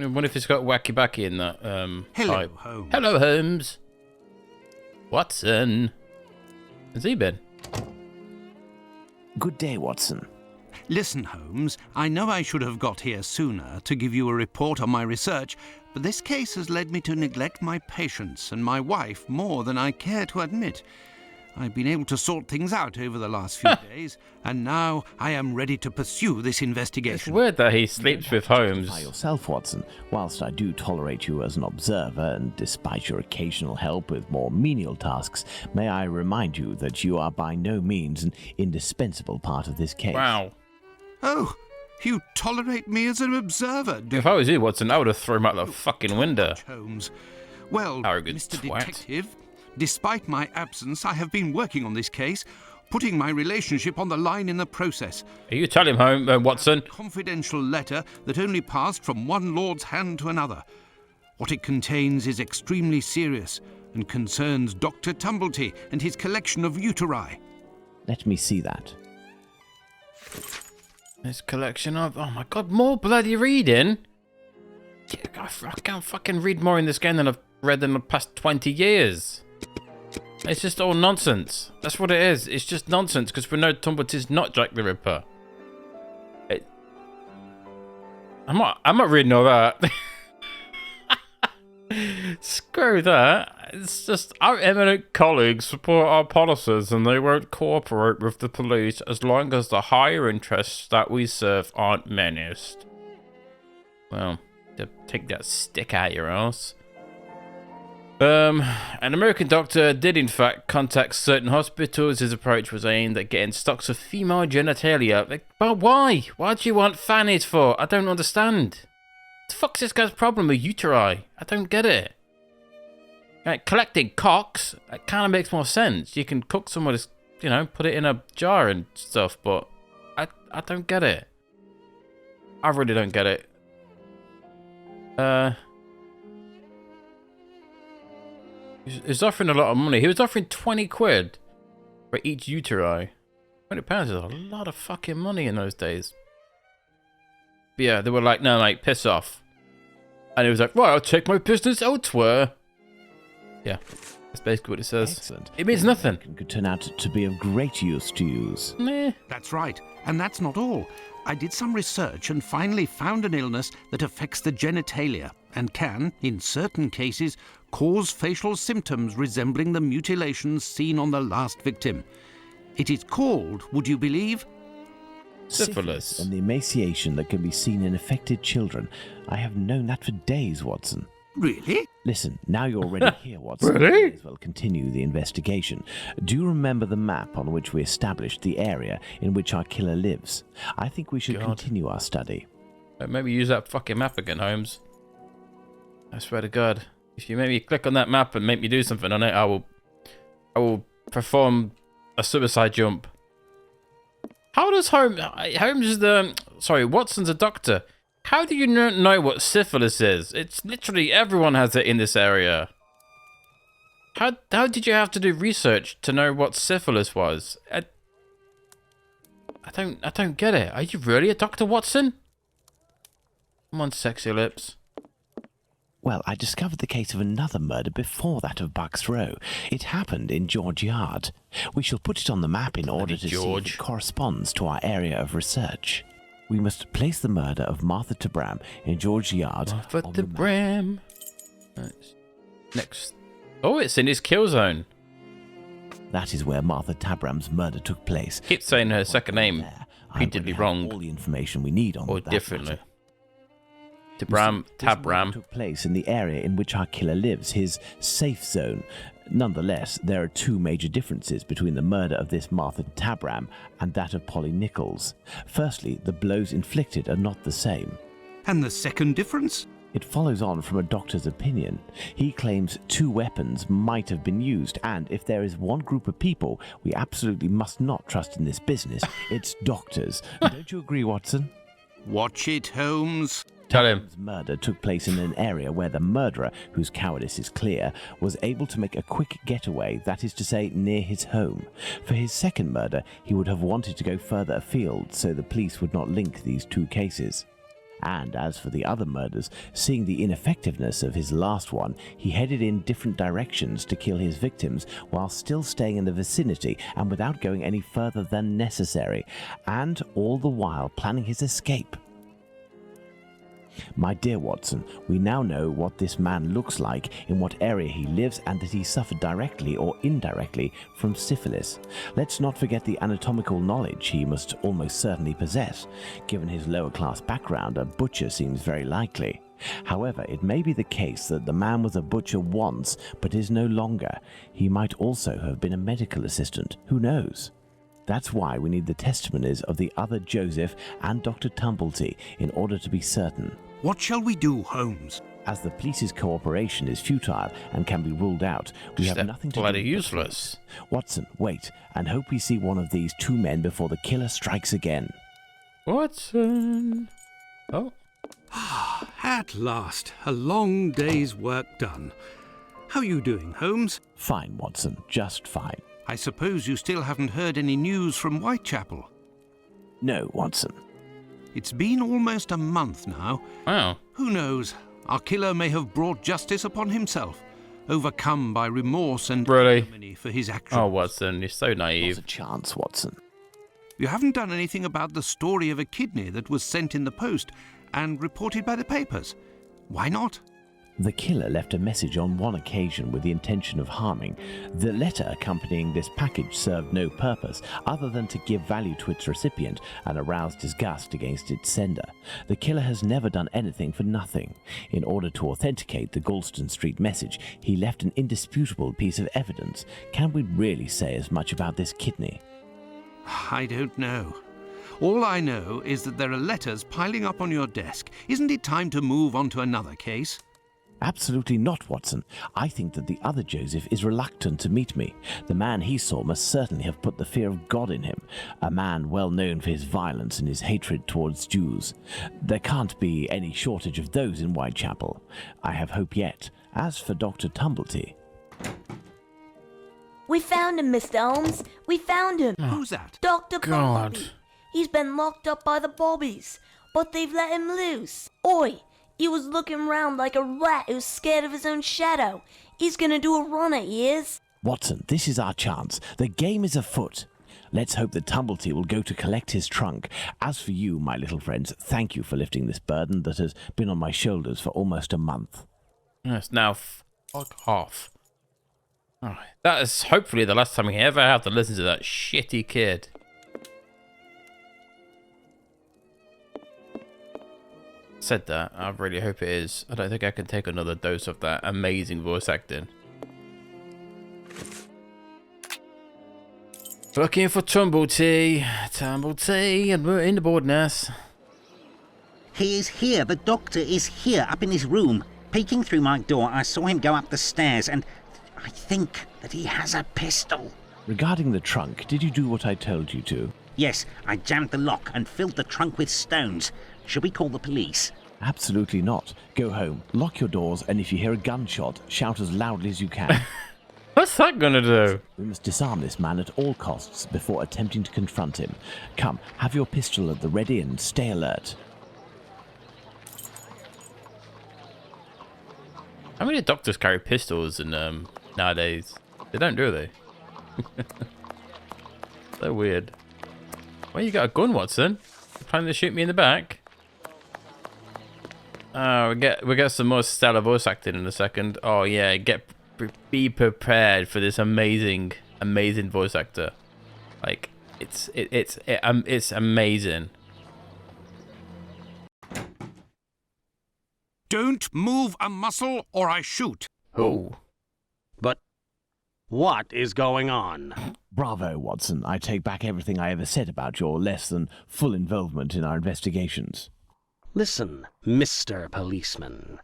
I wonder if it's got wacky backy in that Hello, pipe. Holmes. Hello, Holmes. Watson. Has he been? Good day, Watson. Listen, Holmes, I know I should have got here sooner to give you a report on my research, but this case has led me to neglect my patients and my wife more than I care to admit. I've been able to sort things out over the last few days, and now I am ready to pursue this It's investigation. weird that he sleeps with Holmes. By yourself, Watson. Whilst I do tolerate you as an observer, and despite your occasional help with more menial tasks, may I remind you that you are by no means an indispensable part of this case. Wow. Oh, you tolerate me as an observer, do If I was you, Watson, I would have thrown him out the fucking window. Holmes? Well, Arrogant Mr. twat. Detective, despite my absence, I have been working on this case, putting my relationship on the line in the process. You tell him, Watson. A confidential letter that only passed from one lord's hand to another. What it contains is extremely serious and concerns Dr. Tumblety and his collection of uteri. Let me see that. This collection of... Oh my god, more bloody reading? I can't fucking read more in this game than I've read in the past 20 years. It's just all nonsense. That's what it is. It's just nonsense because we know Tumblety's not Jack the Ripper. I'm not reading all that. Screw that. It's just our eminent colleagues support our policies and they won't cooperate with the police as long as the higher interests that we serve aren't menaced. Well, to take that stick out your ass. An American doctor did in fact contact certain hospitals. His approach was aimed at getting stocks of female genitalia. But why? Why do you want fannies for? I don't understand. What the fuck's this guy's problem with uteri? I don't get it. Like, collecting cocks, that kind of makes more sense. You can cook somebody's, you know, put it in a jar and stuff, but I don't get it. I really don't get it. He's offering a lot of money. He was offering 20 quid for each uteri. £20 is a lot of fucking money in those days. But yeah, they were like, no, mate, piss off. And he was like, right, I'll take my business elsewhere. Yeah, that's basically what it says. Excellent. It means nothing. It could turn out to be of great use to use. Meh. That's right, and that's not all. I did some research and finally found an illness that affects the genitalia and can, in certain cases, cause facial symptoms resembling the mutilations seen on the last victim. It is called, would you believe? Syphilis. And the emaciation that can be seen in affected children. I have known that for days, Watson. Really? Listen, now you're already here, Watson. Really? We may as well continue the investigation. Do you remember the map on which we established the area in which our killer lives? I think we should continue our study. Maybe use that fucking map again, Holmes. I swear to God. If you maybe click on that map and make me do something on it, I will perform a suicide jump. How does Holmes is the... Sorry, Watson's a doctor. How do you know what syphilis is? It's literally everyone has it in this area. How did you have to do research to know what syphilis was? I don't get it. Are you really a Dr. Watson? Come on, sexy lips. Well, I discovered the case of another murder before that of Bucks Row. It happened in George Yard. We shall put it on the map in order to see if it corresponds to our area of research. We must place the murder of Martha Tabram in George Yard. Martha Tabram. Next. Oh, it's in his kill zone. That is where Martha Tabram's murder took place. Keep saying her second name repeatedly wrong. All the information we need on or that differently. matter. Tabram. This murder took place in the area in which our killer lives, his safe zone. Nonetheless, there are two major differences between the murder of this Martha Tabram and that of Polly Nichols. Firstly, the blows inflicted are not the same. And the second difference? It follows on from a doctor's opinion. He claims two weapons might have been used, and if there is one group of people we absolutely must not trust in this business, it's doctors. Don't you agree, Watson? Watch it, Holmes. Tell him. Tabram's murder took place in an area where the murderer, whose cowardice is clear, was able to make a quick getaway, that is to say, near his home. For his second murder, he would have wanted to go further afield, so the police would not link these two cases. And as for the other murders, seeing the ineffectiveness of his last one, he headed in different directions to kill his victims while still staying in the vicinity and without going any further than necessary, and all the while planning his escape. My dear Watson, we now know what this man looks like, in what area he lives, and that he suffered directly or indirectly from syphilis. Let's not forget the anatomical knowledge he must almost certainly possess. Given his lower class background, a butcher seems very likely. However, it may be the case that the man was a butcher once, but is no longer. He might also have been a medical assistant. Who knows? That's why we need the testimonies of the other Joseph and Dr. Tumblety in order to be certain. What shall we do, Holmes? As the police's cooperation is futile and can be ruled out, we have nothing to do. Bloody useless. Watson, wait, and hope we see one of these two men before the killer strikes again. Watson. Oh. At last, a long day's work done. How are you doing, Holmes? Fine, Watson, just fine. I suppose you still haven't heard any news from Whitechapel? No, Watson. It's been almost a month now. Wow. Who knows? Our killer may have brought justice upon himself, overcome by remorse and ignominy for his actions. Oh, Watson, you're so naive. There's a chance, Watson. You haven't done anything about the story of a kidney that was sent in the post and reported by the papers. Why not? The killer left a message on one occasion with the intention of harming. The letter accompanying this package served no purpose other than to give value to its recipient and arouse disgust against its sender. The killer has never done anything for nothing. In order to authenticate the Galston Street message, he left an indisputable piece of evidence. Can we really say as much about this kidney? I don't know. All I know is that there are letters piling up on your desk. Isn't it time to move on to another case? Absolutely not, Watson. I think that the other Joseph is reluctant to meet me. The man he saw must certainly have put the fear of God in him, a man well known for his violence and his hatred towards Jews. There can't be any shortage of those in Whitechapel. I have hope yet. As for Dr. Tumblety... We found him, Mr. Holmes. We found him. Who's that? Dr. God. Bumblebee. He's been locked up by the bobbies, but they've let him loose. Oi! He was looking round like a rat who's scared of his own shadow. He's gonna do a runner, he is. Watson, this is our chance. The game is afoot. Let's hope that Tumblety will go to collect his trunk. As for you, my little friends, thank you for lifting this burden that has been on my shoulders for almost a month. Yes, now fuck off. Oh, that is hopefully the last time we ever have to listen to that shitty kid. Said that, I really hope it is. I don't think I can take another dose of that amazing voice acting. Looking for Tumblety, and we're in the board nest. He is here. The doctor is here, up in his room. Peeking through my door, I saw him go up the stairs, and I think that he has a pistol. Regarding the trunk, did you do what I told you to? Yes, I jammed the lock and filled the trunk with stones. Should we call the police? Absolutely not. Go home, lock your doors, and if you hear a gunshot, shout as loudly as you can. What's that gonna do? We must disarm this man at all costs before attempting to confront him. Come, have your pistol at the ready and stay alert. How many doctors carry pistols in nowadays? They don't, do they? So weird. Why you got a gun, Watson? You planning to shoot me in the back? We get some more stellar voice acting in a second. Oh yeah, be prepared for this amazing voice actor. Like it's amazing. Don't move a muscle or I shoot. Oh. But what is going on? Bravo, Watson. I take back everything I ever said about your less than full involvement in our investigations. Listen, Mr. Policeman.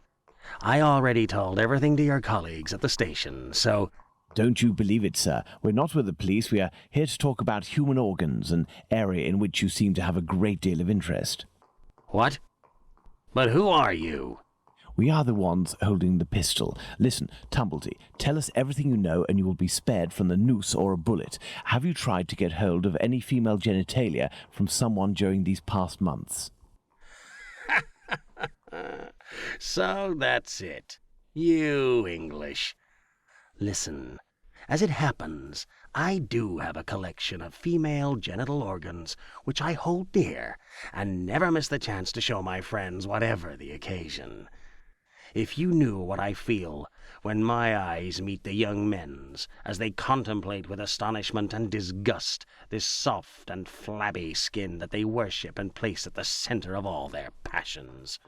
I already told everything to your colleagues at the station, so... Don't you believe it, sir. We're not with the police. We are here to talk about human organs, an area in which you seem to have a great deal of interest. What? But who are you? We are the ones holding the pistol. Listen, Tumblety, tell us everything you know and you will be spared from the noose or a bullet. Have you tried to get hold of any female genitalia from someone during these past months? So that's it. You English. Listen, as it happens, I do have a collection of female genital organs which I hold dear, and never miss the chance to show my friends whatever the occasion. If you knew what I feel when my eyes meet the young men's, as they contemplate with astonishment and disgust this soft and flabby skin that they worship and place at the center of all their passions.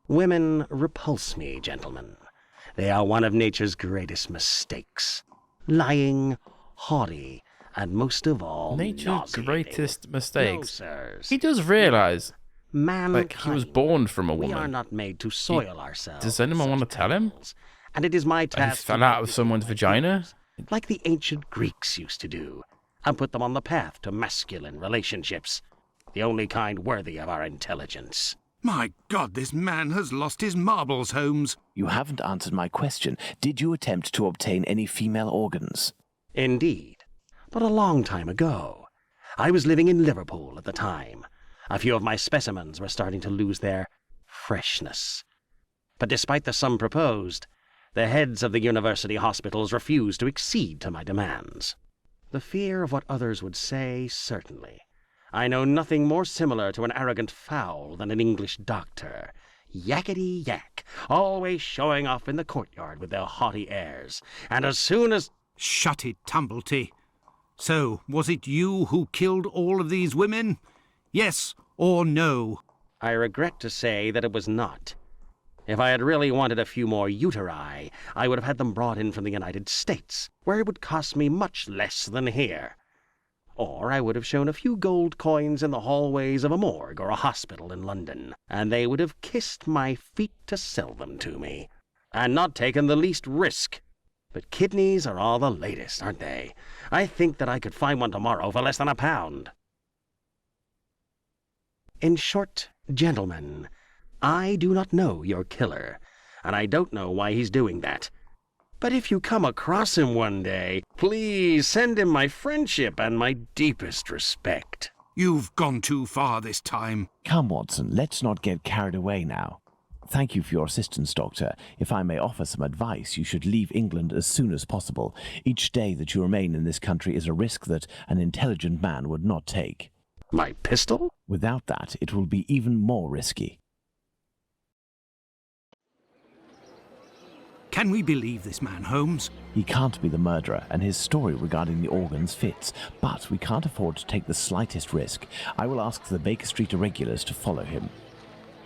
Women repulse me, gentlemen. They are one of nature's greatest mistakes. Lying, haughty, and most of all, Nature's greatest mistakes. No, sirs. He does realize, Mankind, like, he was born from a we woman. are not made to soil ourselves. Does anyone want to tell him? And it is my He task fell to out of make someone's it vagina? like the ancient Greeks used to do, and put them on the path to masculine relationships, the only kind worthy of our intelligence. My God, this man has lost his marbles, Holmes. You haven't answered my question. Did you attempt to obtain any female organs? Indeed, but a long time ago. I was living in Liverpool at the time. A few of my specimens were starting to lose their freshness. But despite the sum proposed, the heads of the university hospitals refused to accede to my demands. The fear of what others would say, certainly. I know nothing more similar to an arrogant fowl than an English doctor. Yakety-yak, always showing off in the courtyard with their haughty airs. And as soon as... Shut it, Tumblety. So, was it you who killed all of these women? Yes or no? I regret to say that it was not. If I had really wanted a few more uteri, I would have had them brought in from the United States, where it would cost me much less than here. Or I would have shown a few gold coins in the hallways of a morgue or a hospital in London, and they would have kissed my feet to sell them to me, and not taken the least risk. But kidneys are all the latest, aren't they? I think that I could find one tomorrow for less than £1. In short, gentlemen, I do not know your killer, and I don't know why he's doing that. But if you come across him one day, please send him my friendship and my deepest respect. You've gone too far this time. Come, Watson, let's not get carried away now. Thank you for your assistance, Doctor. If I may offer some advice, you should leave England as soon as possible. Each day that you remain in this country is a risk that an intelligent man would not take. My pistol? Without that, it will be even more risky. Can we believe this man, Holmes? He can't be the murderer, and his story regarding the organs fits. But we can't afford to take the slightest risk. I will ask the Baker Street irregulars to follow him.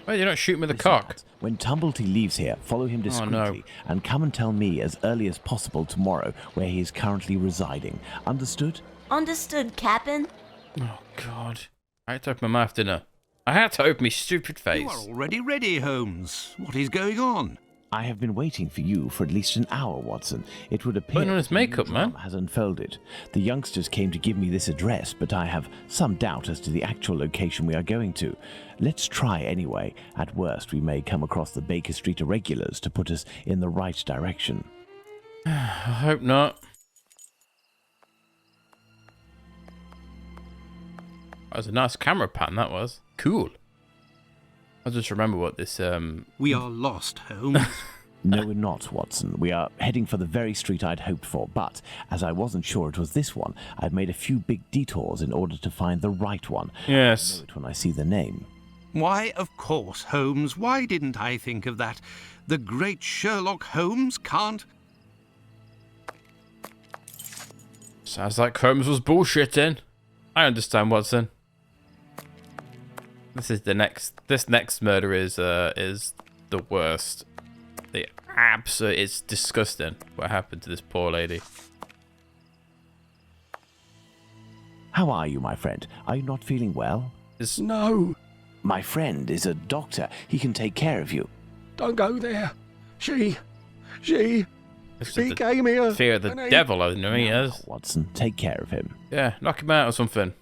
Why you don't shoot him with a cock? When Tumblety leaves here, follow him discreetly and come and tell me as early as possible tomorrow where he is currently residing. Understood? Understood, Captain. Oh, God. I had to open my mouth, didn't I? I had to open my stupid face. You are already ready, Holmes. What is going on? I have been waiting for you for at least an hour, Watson. It would appear Putting on his makeup, man. has unfolded. The youngsters came to give me this address, but I have some doubt as to the actual location we are going to. Let's try anyway. At worst, we may come across the Baker Street irregulars to put us in the right direction. I hope not. That was a nice camera pan, that was. Cool. I'll just remember what this, We are lost, Holmes. No, we're not, Watson. We are heading for the very street I'd hoped for, but as I wasn't sure it was this one, I've made a few big detours in order to find the right one. Yes. I'll know it when I see the name. Why, of course, Holmes. Why didn't I think of that? The great Sherlock Holmes can't... Sounds like Holmes was bullshitting. I understand, Watson. This next murder is the worst. It's disgusting what happened to this poor lady. How are you, my friend? Are you not feeling well? No, My friend is a doctor. He can take care of you. don't go there. She It's the came here. fear of the devil, I know he has. Watson, take care of him. Yeah, knock him out or something.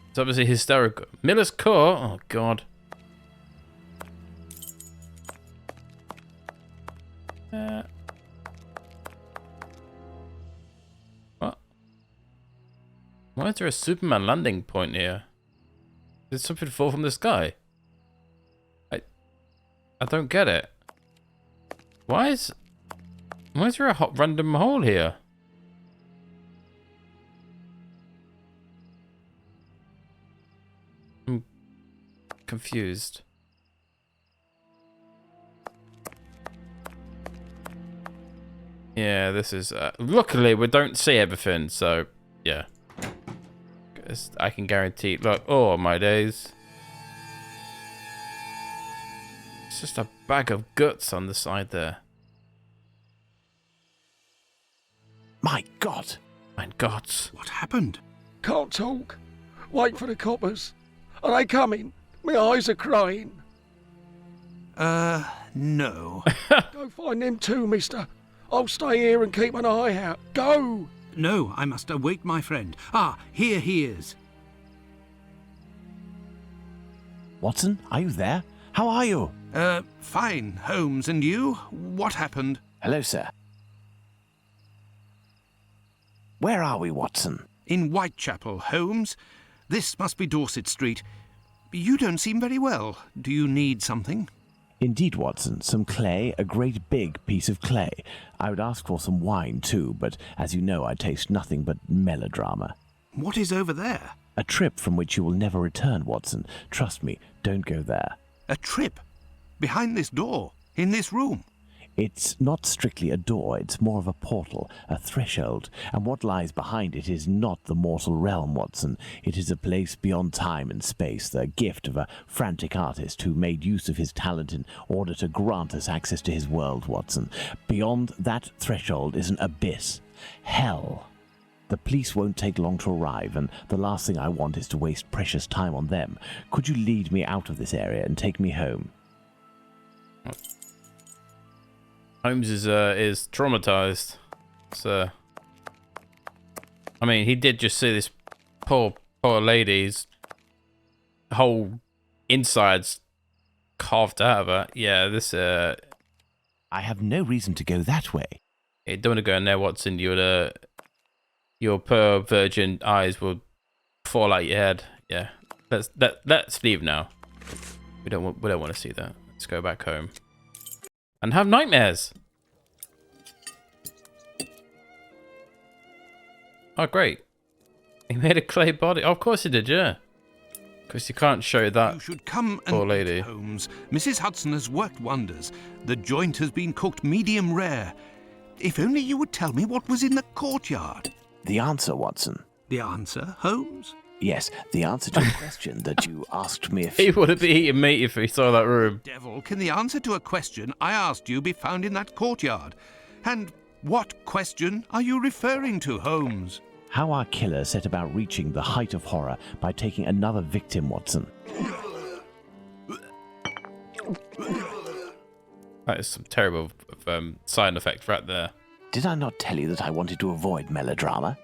It's obviously hysterical. Miller's Court? Oh, God. What? Why is there a Superman landing point here? Did something fall from the sky? I don't get it. Why is there a hot random hole here? I'm confused. Yeah, this is... luckily, we don't see everything, so... Yeah. I can guarantee... Look, oh, my days. It's just a bag of guts on the side there. My God! My God. What happened? Can't talk. Wait for the coppers. Are they coming? My eyes are crying. No. Go find them too, mister. I'll stay here and keep an eye out. Go! No, I must await my friend. Ah, here he is. Watson, are you there? How are you? Fine, Holmes, and you? What happened? Hello, sir. Where are we, Watson? In Whitechapel, Holmes. This must be Dorset Street. You don't seem very well. Do you need something? Indeed, Watson. Some clay, a great big piece of clay. I would ask for some wine, too, but as you know, I taste nothing but melodrama. What is over there? A trip from which you will never return, Watson. Trust me, don't go there. A trip? Behind this door? In this room? It's not strictly a door, it's more of a portal, a threshold, and what lies behind it is not the mortal realm, Watson. It is a place beyond time and space, the gift of a frantic artist who made use of his talent in order to grant us access to his world, Watson. Beyond that threshold is an abyss. Hell. The police won't take long to arrive, and the last thing I want is to waste precious time on them. Could you lead me out of this area and take me home? Holmes is traumatized. So, I mean, he did just see this poor lady's whole insides carved out of her. Yeah, this I have no reason to go that way. You don't want to go in there, Watson. Your poor virgin eyes will fall out your head. Yeah, let's leave now. We don't want to see that. Let's go back home. And have nightmares. Oh, great. He made a clay body. Oh, of course he did, yeah. Because you can't show that. You should come and poor lady. eat, Holmes. Mrs. Hudson has worked wonders. The joint has been cooked medium rare. If only you would tell me what was in the courtyard. The answer, Watson. The answer, Holmes? Yes, the answer to a question that you asked me if... He would have been eating meat if he saw that room. Devil, can the answer to a question I asked you be found in that courtyard? And what question are you referring to, Holmes? How our killer set about reaching the height of horror by taking another victim, Watson. That is some terrible side effect right there. Did I not tell you that I wanted to avoid melodrama?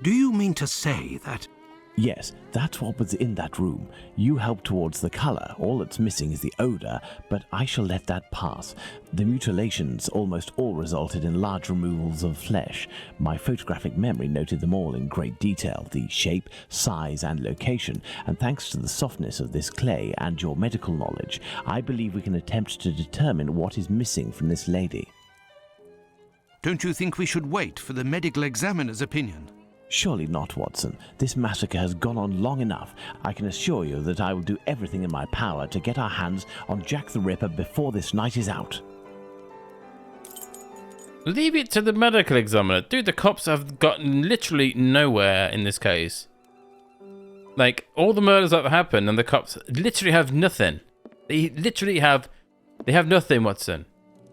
Do you mean to say that... Yes, that's what was in that room. You helped towards the colour. All that's missing is the odour, but I shall let that pass. The mutilations almost all resulted in large removals of flesh. My photographic memory noted them all in great detail, the shape, size and location, and thanks to the softness of this clay and your medical knowledge, I believe we can attempt to determine what is missing from this lady. Don't you think we should wait for the medical examiner's opinion? Surely not, Watson. This massacre has gone on long enough. I can assure you that I will do everything in my power to get our hands on Jack the Ripper before this night is out. Leave it to the medical examiner. Dude, the cops have gotten literally nowhere in this case. Like, all the murders that have happened and the cops literally have nothing. They have nothing, Watson.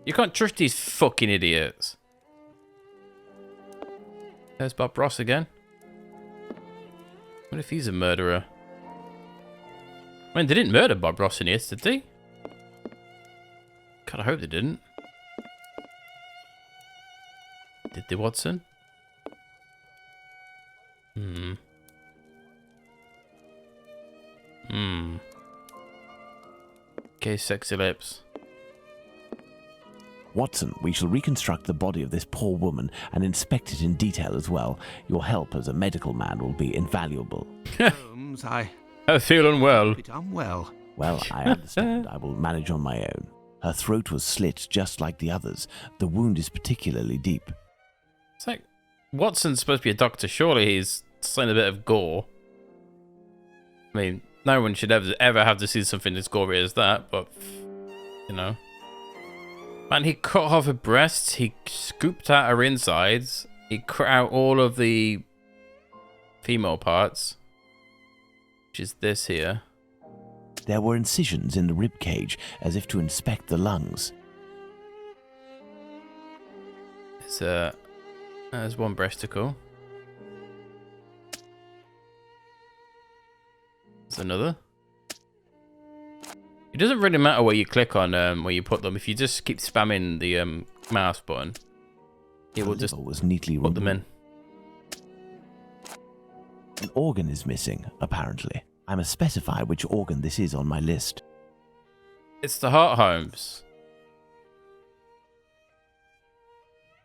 You can't trust these fucking idiots. There's Bob Ross again. What if he's a murderer? I mean, they didn't murder Bob Ross in here, did they? God, I hope they didn't. Did they, Watson? Okay, sexy lips. Watson, we shall reconstruct the body of this poor woman and inspect it in detail as well. Your help as a medical man will be invaluable. Holmes, I feel unwell. bit unwell. Well, I understand. I will manage on my own. Her throat was slit just like the others. The wound is particularly deep. It's like, Watson's supposed to be a doctor. Surely he's seen a bit of gore. I mean, no one should ever have to see something as gory as that, but, you know. Man, he cut off her breasts, he scooped out her insides, he cut out all of the female parts, which is this here. There were incisions in the rib cage, as if to inspect the lungs. There's one breasticle. There's another. It doesn't really matter where you click on where you put them. If you just keep spamming the mouse button, it will just put them in. An organ is missing, apparently. I must specify which organ this is on my list. It's the heart, Holmes.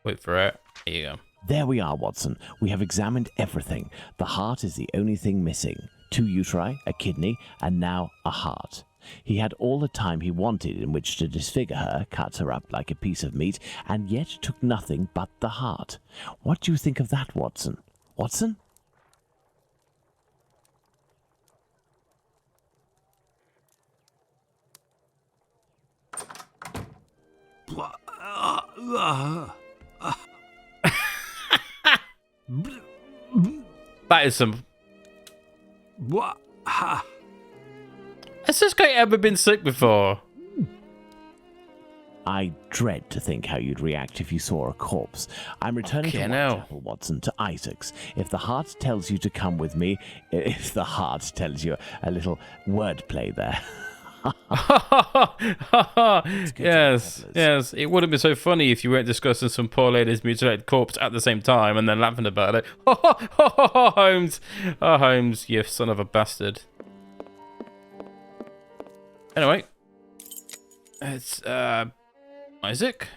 Wait for it. Here you go. There we are, Watson. We have examined everything. The heart is the only thing missing. 2 uteri, a kidney, and now a heart. He had all the time he wanted in which to disfigure her, cut her up like a piece of meat, and yet took nothing but the heart. What do you think of that, Watson? Watson? That is some... What? Has this guy ever been sick before? I dread to think how you'd react if you saw a corpse. I'm returning to Whitechapel, Watson, to Isaac's. If the heart tells you to come with me, if the heart tells you a little wordplay there. Yes, yes. It would have been so funny if you weren't discussing some poor lady's mutilated corpse at the same time and then laughing about it. Holmes. Oh, Holmes, you son of a bastard. Anyway. It's, Isaac?